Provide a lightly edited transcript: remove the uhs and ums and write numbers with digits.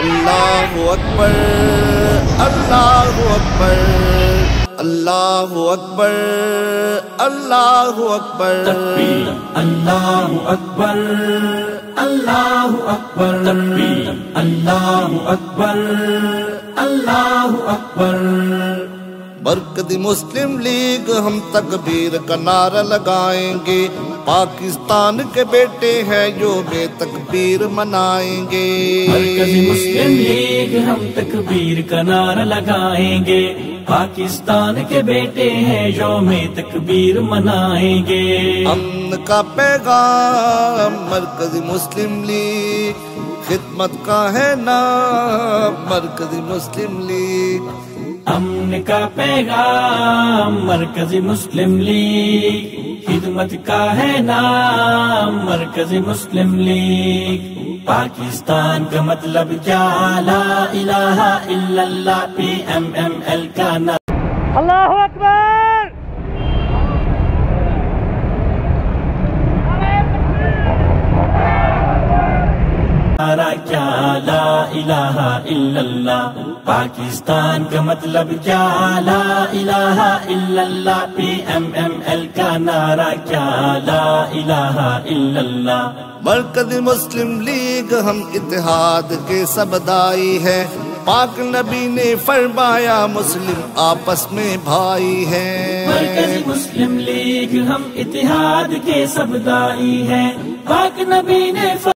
اللہ اکبر اللہ اکبر اللہ اکبر اللہ اکبر تکبیر اللہ اکبر اللہ اکبر تکبیر اللہ اکبر اللہ اکبر مرکزی مسلم لیگ ہم تکبیر کا نعرہ لگائیں گے، پاکستان کے بیٹے ہیں جو بے تکبیر منائیں گے۔ مرکزی مسلم لیگ ہم تکبیر کا نعرہ لگائیں گے، پاکستان کے بیٹے ہیں یوم تکبیر منائیں گے۔ امن کا پیغام مرکزی مسلم لیگ، خدمت کا ہے نام مرکزی مسلم لیگ۔ امن کا پیغام مرکزی مسلم لیگ، خدمت کا ہے نام مرکزی مسلم لیگ۔ پاکستان کا مطلب کیا؟ لا الہ الا اللہ، PMML کا نام۔ اللہ اکبر۔ نعرہ کیا؟ لا الہ الا اللہ۔ پاکستان کا مطلب کیا؟ لا الہ الا اللہ، PMML کا نعرہ کیا؟ لا الہ الا اللہ۔ مرکزی مسلم لیگ ہم اتحاد کے سبدائی ہے، پاک نبی نے فرمایا مسلم آپس میں بھائی ہیں۔ مرکزی مسلم لیگ ہم اتحاد کے سبدائی ہیں، پاک نبی نے